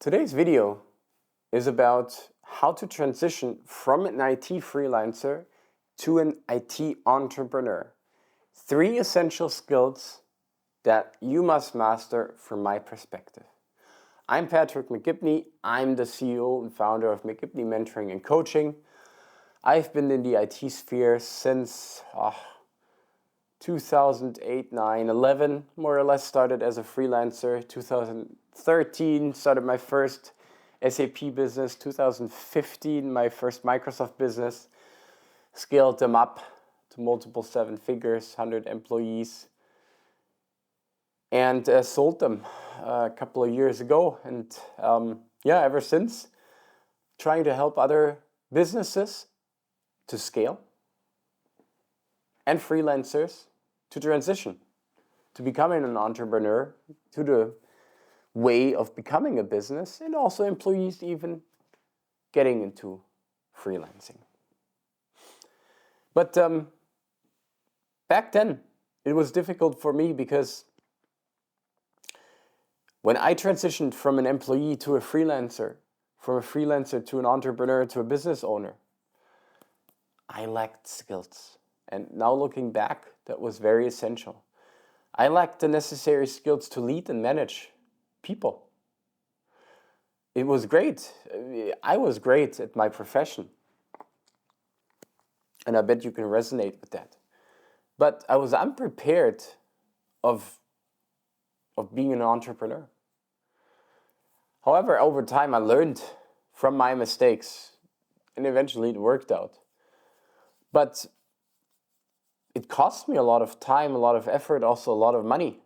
Today's video is about how to transition from an IT freelancer to an IT entrepreneur. 3 essential skills that you must master from my perspective. I'm Patrick McGibney. I'm the CEO and founder of McGibney Mentoring and Coaching. I've been in the IT sphere since 2008, 9, 11, more or less. Started as a freelancer. 2013 started my first SAP business. 2015 my first Microsoft business. Scaled them up to multiple 7 figures, 100 employees, and sold them a couple of years ago. And ever since, trying to help other businesses to scale and freelancers to transition to becoming an entrepreneur, to the way of becoming a business, and also employees even getting into freelancing. But back then, it was difficult for me because when I transitioned from an employee to a freelancer, from a freelancer to an entrepreneur to a business owner, I lacked skills. And now looking back, that was very essential. I lacked the necessary skills to lead and manage people. It was great. I was great at my profession. And I bet you can resonate with that. But I was unprepared of being an entrepreneur. However, over time I learned from my mistakes and eventually it worked out. But it cost me a lot of time, a lot of effort, also a lot of money.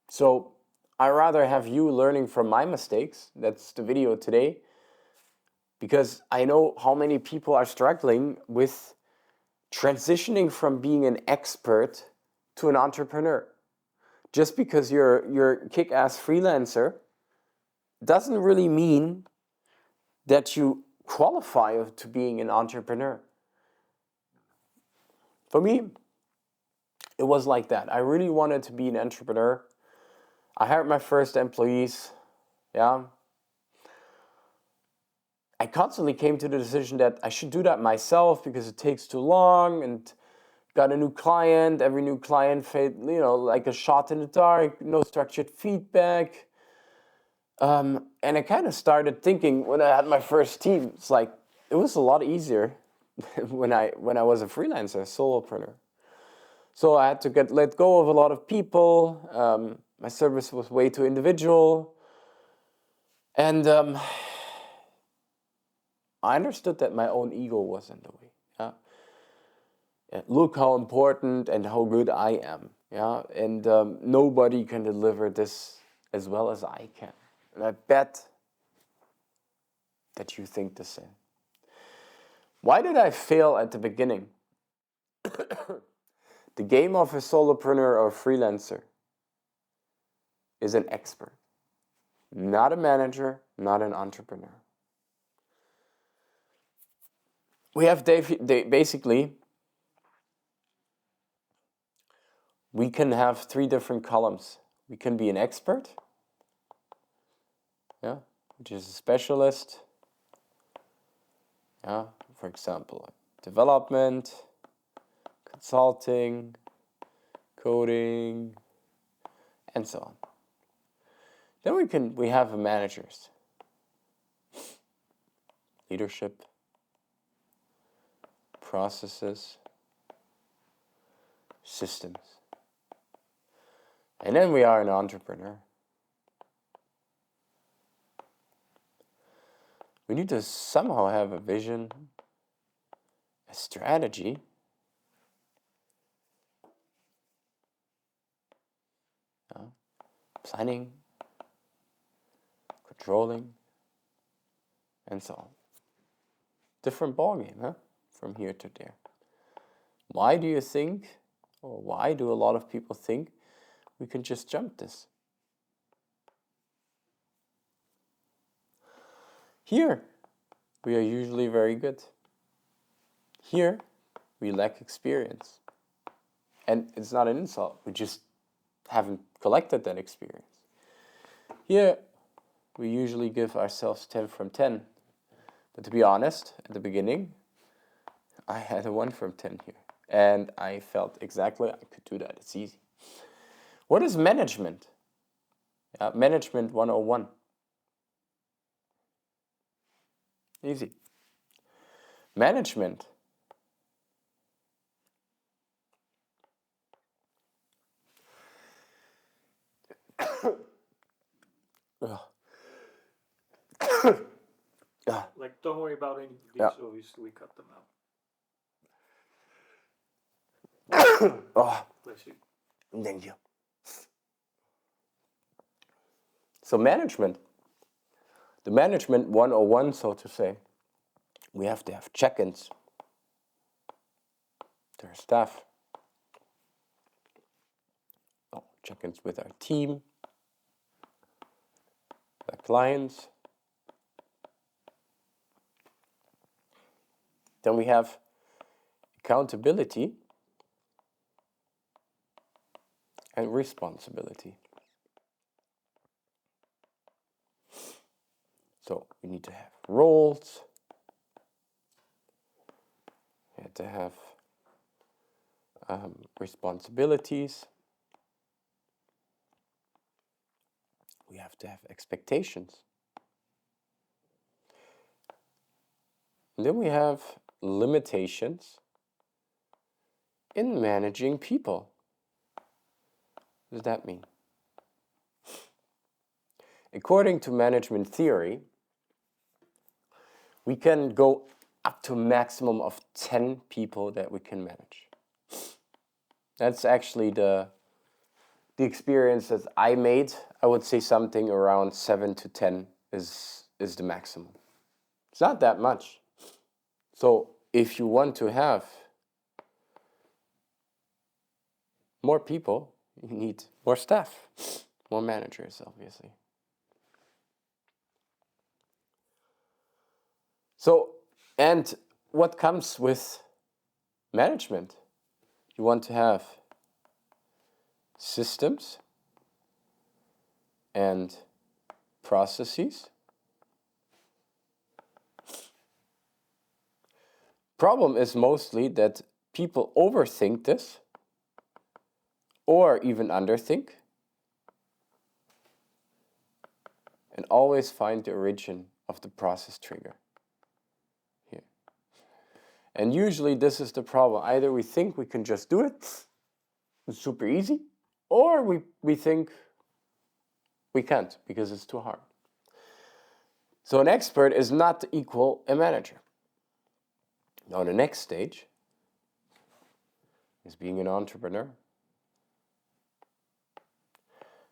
So I rather have you learning from my mistakes. That's the video today. Because I know how many people are struggling with transitioning from being an expert to an entrepreneur. Just because you're a kick-ass freelancer doesn't really mean that you qualify to being an entrepreneur. For me, it was like that. I really wanted to be an entrepreneur. I hired my first employees. I constantly came to the decision that I should do that myself because it takes too long, and got a new client. Every new client felt, like a shot in the dark, no structured feedback. And I kind of started thinking when I had my first team, it's like it was a lot easier when I was a freelancer, solopreneur. So I had to let go of a lot of people. My service was way too individual. And I understood that my own ego was in the way. Look how important and how good I am. And nobody can deliver this as well as I can. And I bet that you think the same. Why did I fail at the beginning? The game of a solopreneur or freelancer is an expert, not a manager, not an entrepreneur. We have basically, we can have 3 different columns. We can be an expert, which is a specialist. For example, development, consulting, coding, and so on. Then we have managers, leadership, processes, systems. And then we are an entrepreneur. We need to somehow have a vision, a strategy, planning, controlling, and so on. Different ballgame, from here to there. Why do you think, or why do a lot of people think we can just jump this? Here, we are usually very good. Here, we lack experience. And it's not an insult, we just haven't collected that experience. Here, we usually give ourselves 10 from 10. But to be honest, at the beginning, I had a 1 from 10 here. And I felt exactly I could do that. It's easy. What is management? Management 101. Easy. Management. Like, don't worry about any of these, Yeah. obviously we cut them out. Bless you. Thank you. So management. The management 101, so to say. We have to have check-ins. To our staff. Check-ins with our team. Our clients. Then we have accountability and responsibility. So we need to have roles. We have to have responsibilities. We have to have expectations. And then we have limitations in managing people. What does that mean? According to management theory, we can go up to a maximum of 10 people that we can manage. That's actually the experience that I made. I would say something around 7 to 10 is the maximum. It's not that much. So if you want to have more people, you need more staff, more managers, obviously. So, and what comes with management? You want to have systems and processes. Problem is mostly that people overthink this or even underthink and always find the origin of the process trigger here. And usually this is the problem. Either we think we can just do it, it's super easy, or we think we can't because it's too hard. So an expert is not equal a manager. Now the next stage is being an entrepreneur.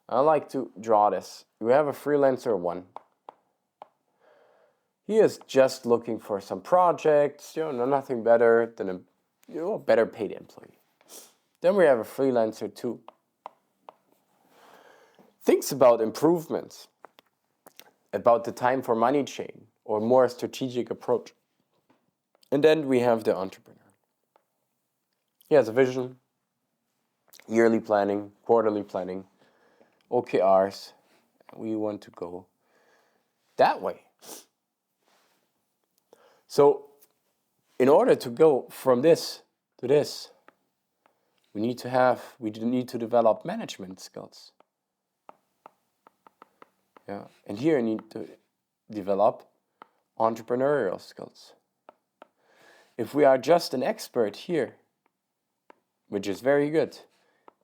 I like to draw this. We have a freelancer 1. He is just looking for some projects, nothing better than a better paid employee. Then we have a freelancer 2. Thinks about improvements, about the time for money chain or more strategic approach. And then we have the entrepreneur. He has a vision, yearly planning, quarterly planning, OKRs. We want to go that way. So in order to go from this to this, we need to develop management skills. Yeah. And here you need to develop entrepreneurial skills. If we are just an expert here, which is very good,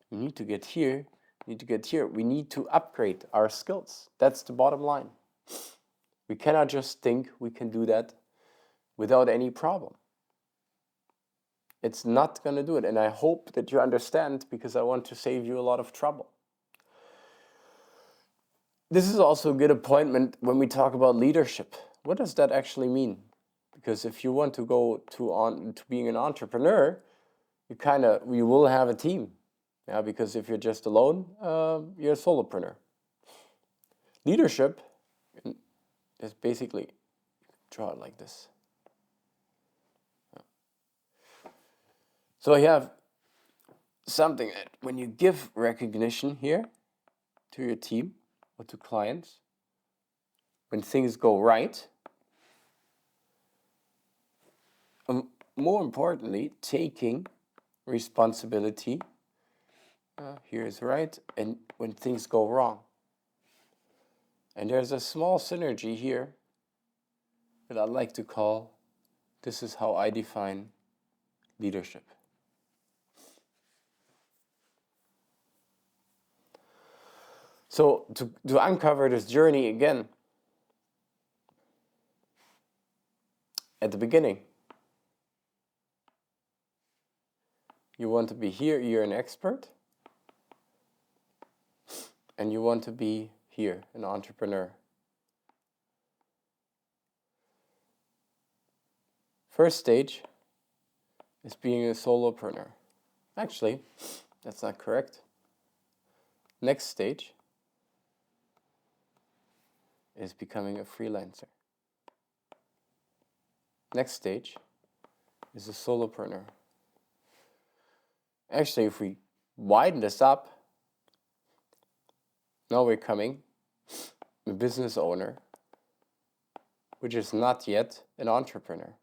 we need to get here, we need to upgrade our skills. That's the bottom line. We cannot just think we can do that without any problem. It's not going to do it. And I hope that you understand because I want to save you a lot of trouble. This is also a good appointment when we talk about leadership. What does that actually mean? Because if you want to go to being an entrepreneur, you will have a team. Yeah, because if you're just alone, you're a solopreneur. Leadership is basically, draw it like this. So you have something that when you give recognition here to your team or to clients, when things go right. More importantly, taking responsibility, here is right, and when things go wrong. And there's a small synergy here that I like to call, this is how I define leadership. So to uncover this journey again, at the beginning, you want to be here, you're an expert, and you want to be here, an entrepreneur. First stage is being a solopreneur. Actually, that's not correct. Next stage is becoming a freelancer. Next stage is a solopreneur. Actually, if we widen this up, now we're coming a business owner, which is not yet an entrepreneur.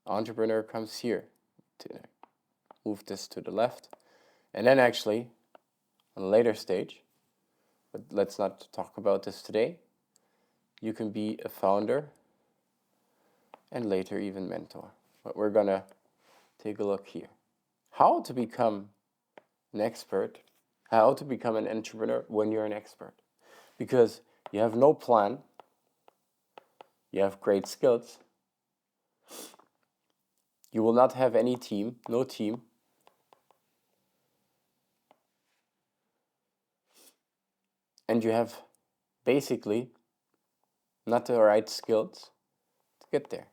Entrepreneur comes here. To move this to the left. And then actually, on a later stage, but let's not talk about this today, you can be a founder and later even mentor. But we're gonna take a look here. How to become an expert, how to become an entrepreneur when you're an expert. Because you have no plan, you have great skills, you will not have any team, no team, and you have basically not the right skills to get there.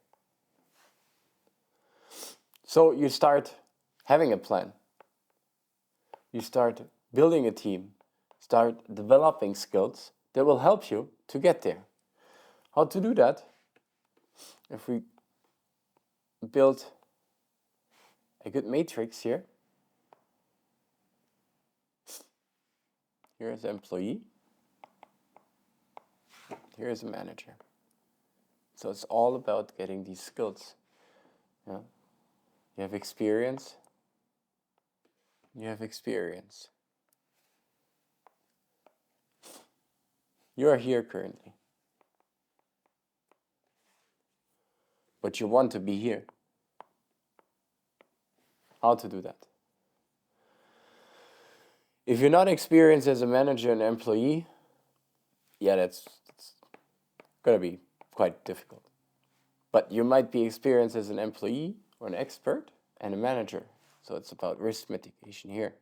So you start having a plan. You start building a team, start developing skills that will help you to get there. How to do that? If we build a good matrix here, here's an employee, here's a manager. So it's all about getting these skills. Yeah. You have experience. You have experience. You are here currently. But you want to be here. How to do that? If you're not experienced as a manager and employee, yeah, that's going to be quite difficult. But you might be experienced as an employee or an expert and a manager. So it's about risk mitigation here.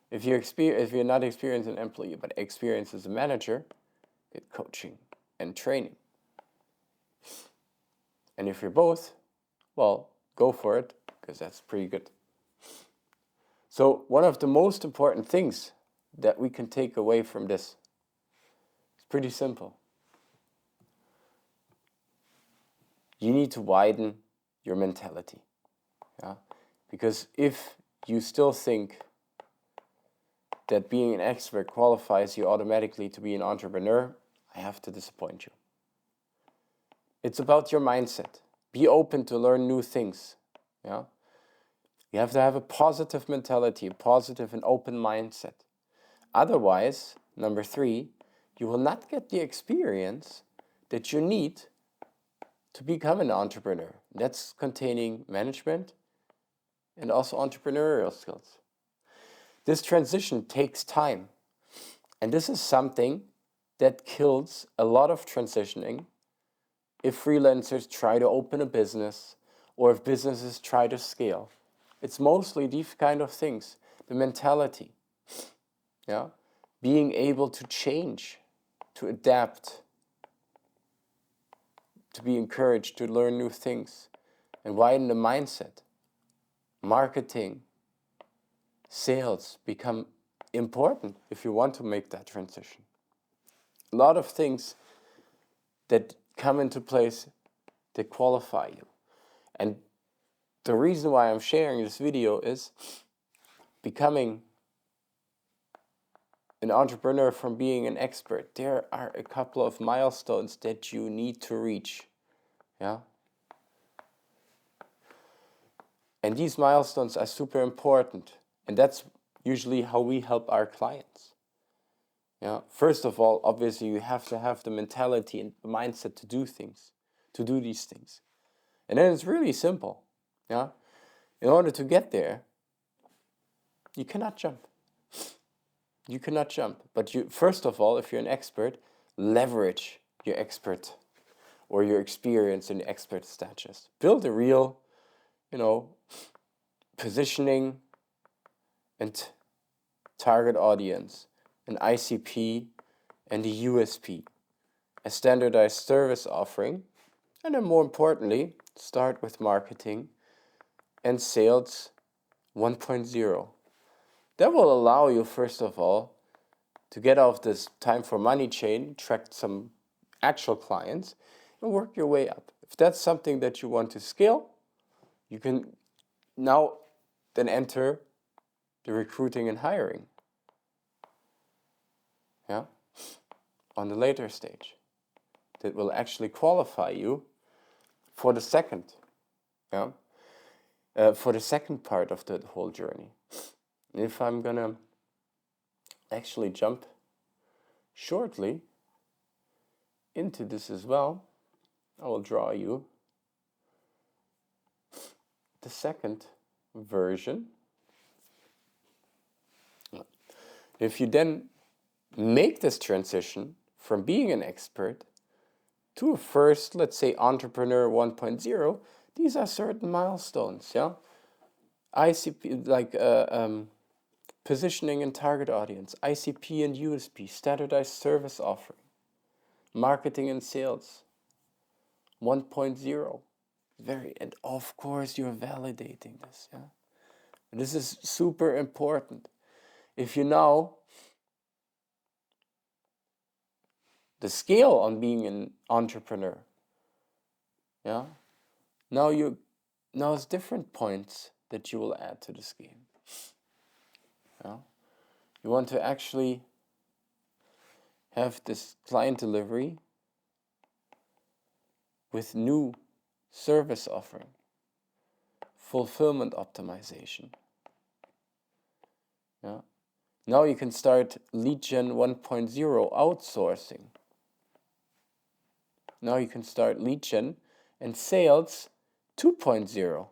If you're not experienced as an employee but experienced as a manager, get coaching and training. And if you're both, well, go for it, because that's pretty good. So one of the most important things that we can take away from this is pretty simple. You need to widen your mentality. Yeah? Because if you still think that being an expert qualifies you automatically to be an entrepreneur, I have to disappoint you. It's about your mindset. Be open to learn new things. Yeah? You have to have a positive mentality, a positive and open mindset. Otherwise, number 3, you will not get the experience that you need to become an entrepreneur. That's containing management and also entrepreneurial skills. This transition takes time. And this is something that kills a lot of transitioning if freelancers try to open a business or if businesses try to scale. It's mostly these kind of things, the mentality, yeah, being able to change, to adapt, to be encouraged to learn new things and widen the mindset. Marketing, sales become important if you want to make that transition. A lot of things that come into place that qualify you. And the reason why I'm sharing this video is becoming an entrepreneur from being an expert, there are a couple of milestones that you need to reach. Yeah. And these milestones are super important. And that's usually how we help our clients. Yeah. First of all, obviously, you have to have the mentality and the mindset to do things, to do these things. And then it's really simple. Yeah. In order to get there, you cannot jump. You cannot jump. But you, first of all, if you're an expert, leverage your expert or your experience in expert status. Build a real, positioning and target audience, an ICP and a USP, a standardized service offering, and then more importantly, start with marketing and sales 1.0. That will allow you, first of all, to get off this time for money chain, attract some actual clients, and work your way up. If that's something that you want to scale, you can now then enter the recruiting and hiring. Yeah, on the later stage, that will actually qualify you for the second, for the second part of the whole journey. If I'm gonna actually jump shortly into this as well, I will draw you the second version. If you then make this transition from being an expert to a first, let's say, entrepreneur 1.0, these are certain milestones, yeah? ICP, like positioning and target audience, ICP and USP, standardized service offering, marketing and sales 1.0. And of course you're validating this, yeah? This is super important. If you know the scale on being an entrepreneur, yeah, now it's different points that you will add to this game. Yeah? You want to actually have this client delivery with new service offering, fulfillment optimization. Yeah? Now you can start lead gen 1.0 outsourcing. Now you can start lead gen and sales 2.0.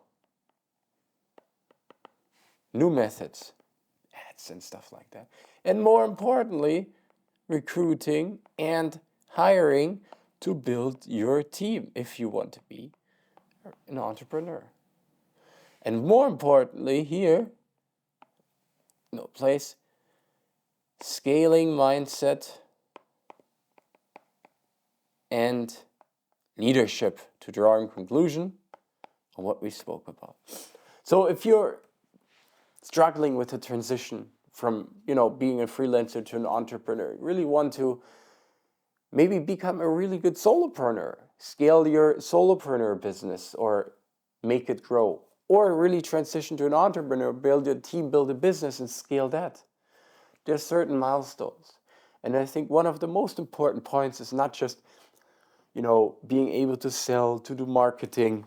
New methods, ads and stuff like that. And more importantly, recruiting and hiring to build your team if you want to be an entrepreneur. And more importantly here, place scaling mindset and leadership to draw a conclusion on what we spoke about. So if you're struggling with the transition from being a freelancer to an entrepreneur, you really want to maybe become a really good solopreneur, scale your solopreneur business or make it grow, or really transition to an entrepreneur, build your team, build a business and scale that. There's certain milestones. And I think one of the most important points is not just being able to sell, to do marketing,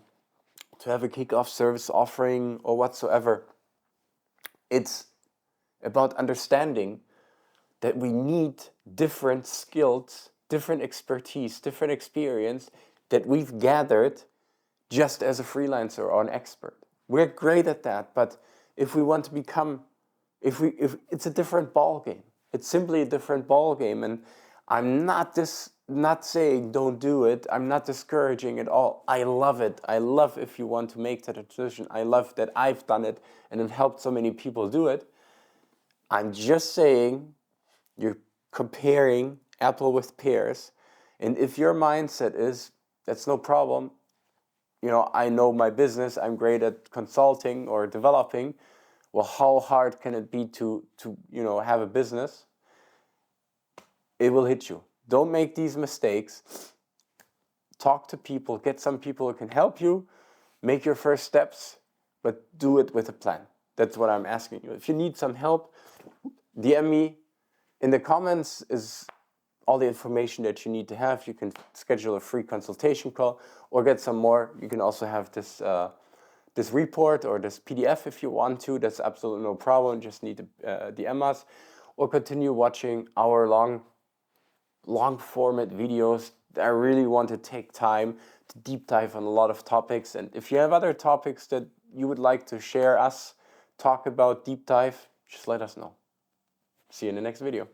to have a kickoff service offering or whatsoever. It's about understanding that we need different skills, different expertise, different experience that we've gathered just as a freelancer or an expert. We're great at that, but if we want to become, if it's a different ball game. It's simply a different ball game, and I'm not saying don't do it. I'm not discouraging at all. I love it. I love if you want to make that a transition. I love that I've done it and it helped so many people do it. I'm just saying you're comparing apple with pears. And if your mindset is, that's no problem, I know my business, I'm great at consulting or developing, well, how hard can it be to have a business? It will hit you. Don't make these mistakes. Talk to people, get some people who can help you, make your first steps, but do it with a plan. That's what I'm asking you. If you need some help, DM me, In the comments is all the information that you need to have. You can schedule a free consultation call or get some more. You can also have this this report or this PDF if you want to. That's absolutely no problem. Just need to DM us or continue watching our long format videos. I really want to take time to deep dive on a lot of topics. And if you have other topics that you would like to share us, talk about, deep dive, just let us know. See you in the next video.